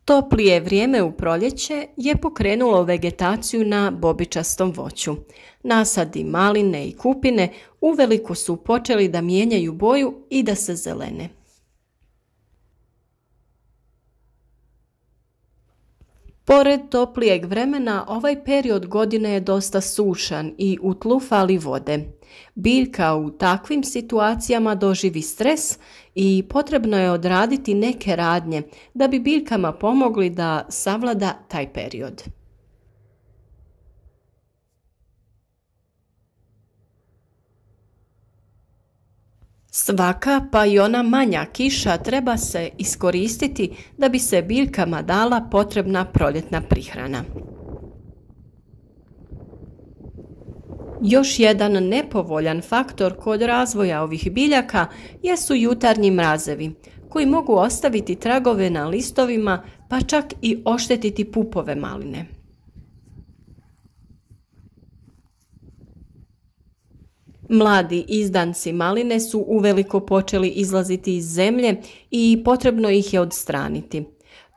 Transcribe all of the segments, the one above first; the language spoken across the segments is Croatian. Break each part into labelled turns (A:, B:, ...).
A: Toplije vrijeme u proljeće je pokrenulo vegetaciju na bobičastom voću. Nasadi maline i kupine uveliko su počeli da mijenjaju boju i da se zelene. Pored toplijeg vremena, ovaj period godine je dosta sušan i u tlu fali vode. Biljka u takvim situacijama doživi stres i potrebno je odraditi neke radnje da bi biljkama pomogli da savlada taj period. Svaka, pa i ona manja kiša treba se iskoristiti da bi se biljkama dala potrebna proljetna prihrana. Još jedan nepovoljan faktor kod razvoja ovih biljaka jesu jutarnji mrazevi, koji mogu ostaviti tragove na listovima, pa čak i oštetiti pupove maline. Mladi izdanci maline su uveliko počeli izlaziti iz zemlje i potrebno ih je odstraniti.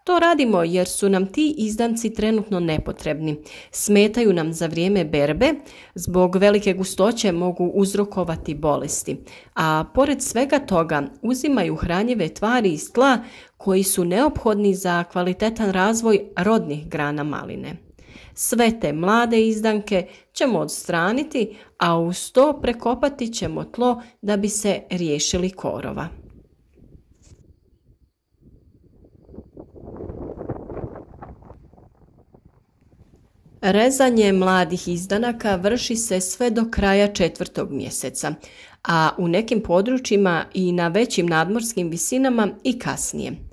A: To radimo jer su nam ti izdanci trenutno nepotrebni. Smetaju nam za vrijeme berbe, zbog velike gustoće mogu uzrokovati bolesti, a pored svega toga uzimaju hranjive tvari iz tla koji su neophodni za kvalitetan razvoj rodnih grana maline. Sve te mlade izdanke ćemo odstraniti, a uz to prekopati ćemo tlo da bi se riješili korova. Rezanje mladih izdanaka vrši se sve do kraja 4. mjeseca, a u nekim područjima i na većim nadmorskim visinama i kasnije.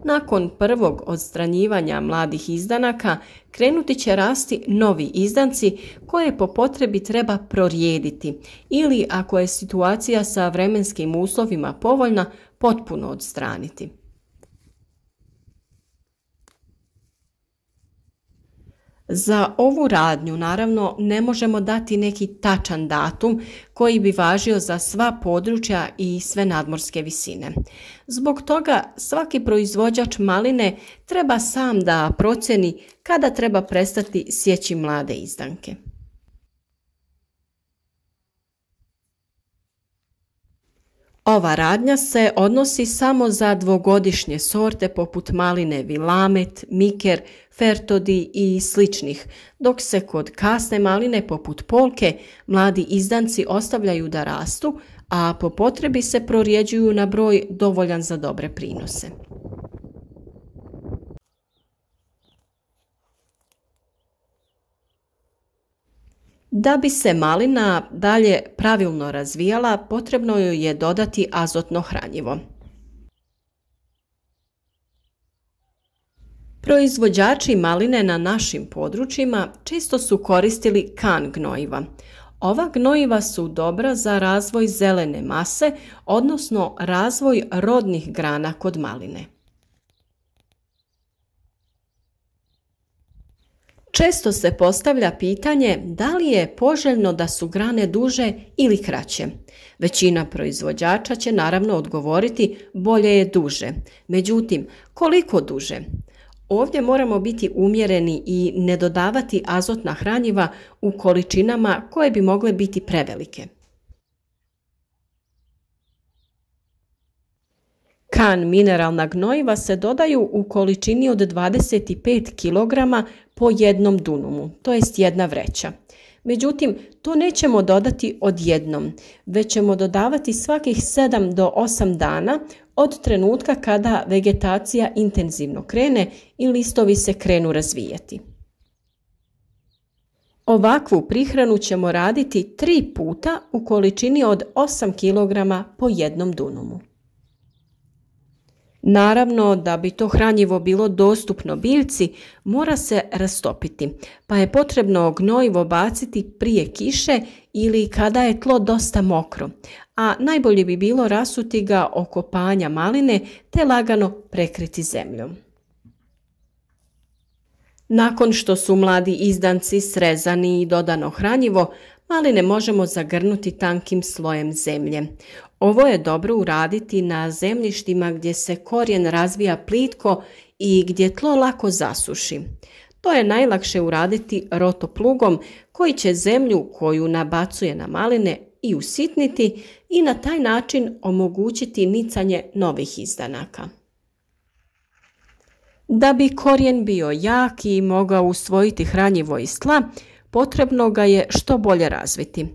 A: Nakon prvog odstranjivanja mladih izdanaka krenuti će rasti novi izdanci koje po potrebi treba prorijediti ili, ako je situacija sa vremenskim uslovima povoljna, potpuno odstraniti. Za ovu radnju naravno ne možemo dati neki tačan datum koji bi važio za sva područja i sve nadmorske visine. Zbog toga svaki proizvođač maline treba sam da procjeni kada treba prestati sjeći mlade izdanke. Ova radnja se odnosi samo za dvogodišnje sorte poput maline Vilamet, Miker, Fertodi i sličnih, dok se kod kasne maline poput Polke mladi izdanci ostavljaju da rastu, a po potrebi se prorjeđuju na broj dovoljan za dobre prinose. Da bi se malina dalje pravilno razvijala, potrebno joj je dodati azotno hranjivo. Proizvođači maline na našim područjima često su koristili kan gnojiva. Ova gnojiva su dobra za razvoj zelene mase, odnosno razvoj rodnih grana kod maline. Često se postavlja pitanje da li je poželjno da su grane duže ili kraće. Većina proizvođača će naravno odgovoriti bolje je duže. Međutim, koliko duže? Ovdje moramo biti umjereni i ne dodavati azotna hranjiva u količinama koje bi mogle biti prevelike. Kan mineralna gnojiva se dodaju u količini od 25 kg po jednom dunumu, to jest jedna vreća. Međutim, to nećemo dodati odjednom, već ćemo dodavati svakih 7 do 8 dana od trenutka kada vegetacija intenzivno krene i listovi se krenu razvijati. Ovakvu prihranu ćemo raditi 3 puta u količini od 8 kg po jednom dunumu. Naravno, da bi to hranjivo bilo dostupno biljci, mora se rastopiti, pa je potrebno gnojivo baciti prije kiše ili kada je tlo dosta mokro, a najbolje bi bilo rasuti ga oko panja maline te lagano prekriti zemljom. Nakon što su mladi izdanci srezani i dodano hranjivo, maline možemo zagrnuti tankim slojem zemlje. Ovo je dobro uraditi na zemljištima gdje se korijen razvija plitko i gdje tlo lako zasuši. To je najlakše uraditi rotoplugom koji će zemlju koju nabacuje na maline i usitniti i na taj način omogućiti nicanje novih izdanaka. Da bi korijen bio jak i mogao usvojiti hranjivo iz tla, potrebno ga je što bolje razviti.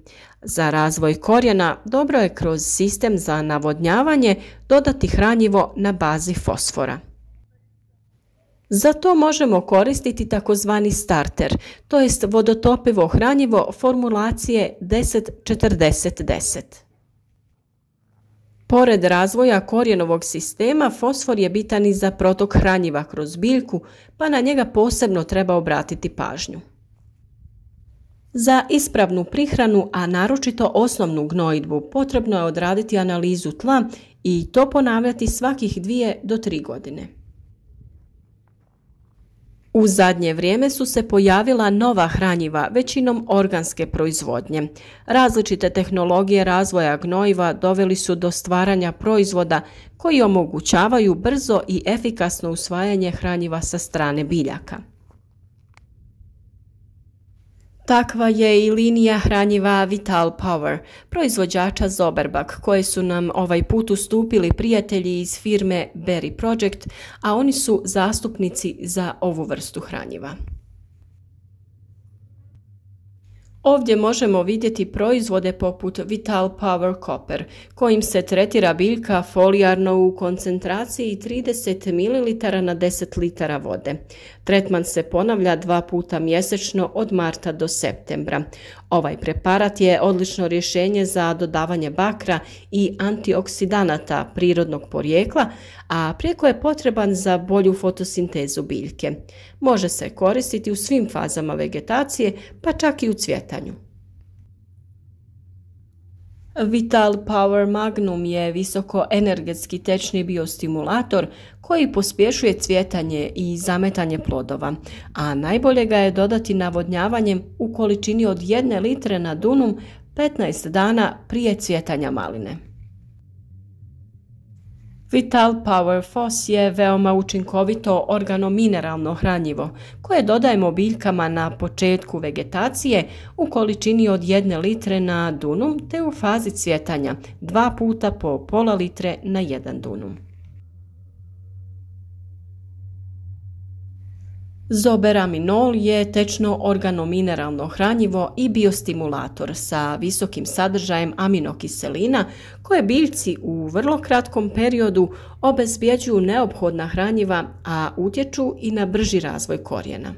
A: Za razvoj korijena dobro je kroz sistem za navodnjavanje dodati hranjivo na bazi fosfora. Za to možemo koristiti takozvani starter, to jest vodotopivo hranjivo formulacije 10-40-10. Pored razvoja korijenovog sistema, fosfor je bitan i za protok hranjiva kroz biljku, pa na njega posebno treba obratiti pažnju. Za ispravnu prihranu, a naročito osnovnu gnojidbu, potrebno je odraditi analizu tla i to ponavljati svakih 2 do 3 godine. U zadnje vrijeme su se pojavila nova hranjiva, većinom organske proizvodnje. Različite tehnologije razvoja gnojiva doveli su do stvaranja proizvoda koji omogućavaju brzo i efikasno usvajanje hranjiva sa strane biljaka. Takva je i linija hranjiva Vital Power, proizvođača Zoberbag, koje su nam ovaj put ustupili prijatelji iz firme Berry Project, a oni su zastupnici za ovu vrstu hranjiva. Ovdje možemo vidjeti proizvode poput Vital Power Copper, kojim se tretira biljka folijarno u koncentraciji 30 ml na 10 litara vode. Tretman se ponavlja 2 puta mjesečno od marta do septembra. Ovaj preparat je odlično rješenje za dodavanje bakra i antioksidanata prirodnog porijekla, a prijeko je potreban za bolju fotosintezu biljke. Može se koristiti u svim fazama vegetacije, pa čak i u cvjetanju. Vital Power Magnum je visokoenergetski tečni biostimulator koji pospješuje cvjetanje i zametanje plodova, a najbolje ga je dodati navodnjavanjem u količini od 1 litre na dunum 15 dana prije cvjetanja maline. Vital Power Fos je veoma učinkovito organomineralno hranjivo koje dodajemo biljkama na početku vegetacije u količini od 1 litre na dunum te u fazi cvjetanja 2 puta po pola litre na 1 dunum. Zoberaminol je tečno organomineralno hranjivo i biostimulator sa visokim sadržajem aminokiselina koje biljci u vrlo kratkom periodu obezbjeđuju neophodna hranjiva, a utječu i na brži razvoj korijena.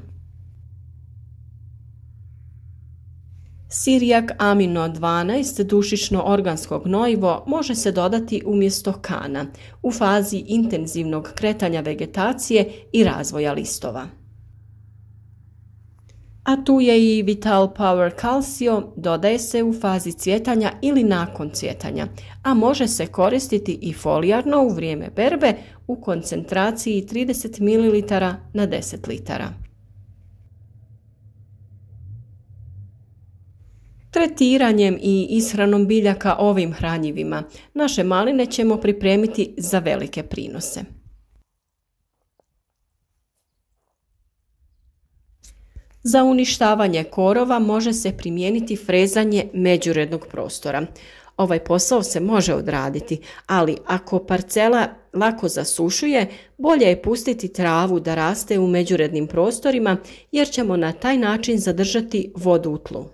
A: Sirijak Amino 12 dušično organsko gnojivo može se dodati umjesto kana u fazi intenzivnog kretanja vegetacije i razvoja listova. A tu je i Vital Power Calcio, dodaje se u fazi cvjetanja ili nakon cvjetanja, a može se koristiti i folijarno u vrijeme berbe u koncentraciji 30 ml na 10 litara. Tretiranjem i ishranom biljaka ovim hranjivima naše maline ćemo pripremiti za velike prinose. Za uništavanje korova može se primijeniti frezanje međurednog prostora. Ovaj posao se može odraditi, ali ako parcela lako zasušuje, bolje je pustiti travu da raste u međurednim prostorima jer ćemo na taj način zadržati vodu u tlu.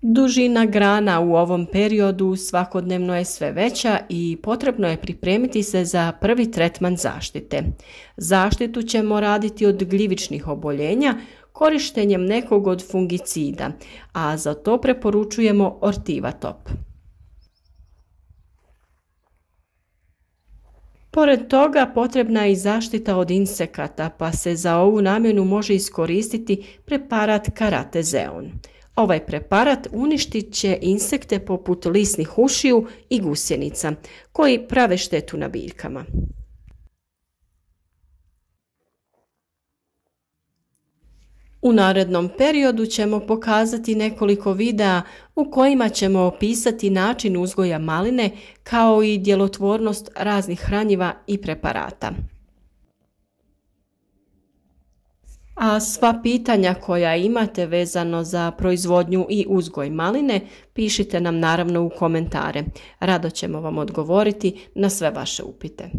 A: Dužina grana u ovom periodu svakodnevno je sve veća i potrebno je pripremiti se za prvi tretman zaštite. Zaštitu ćemo raditi od gljivičnih oboljenja korištenjem nekog od fungicida, a za to preporučujemo Ortiva-Top. Pored toga potrebna je i zaštita od insekata, pa se za ovu namjenu može iskoristiti preparat Karatezeon. Ovaj preparat uništit će insekte poput lisnih ušiju i gusjenica, koji prave štetu na biljkama. U narednom periodu ćemo pokazati nekoliko videa u kojima ćemo opisati način uzgoja maline kao i djelotvornost raznih hranjiva i preparata. A sva pitanja koja imate vezano za proizvodnju i uzgoj maline, pišite nam naravno u komentare. Rado ćemo vam odgovoriti na sve vaše upite.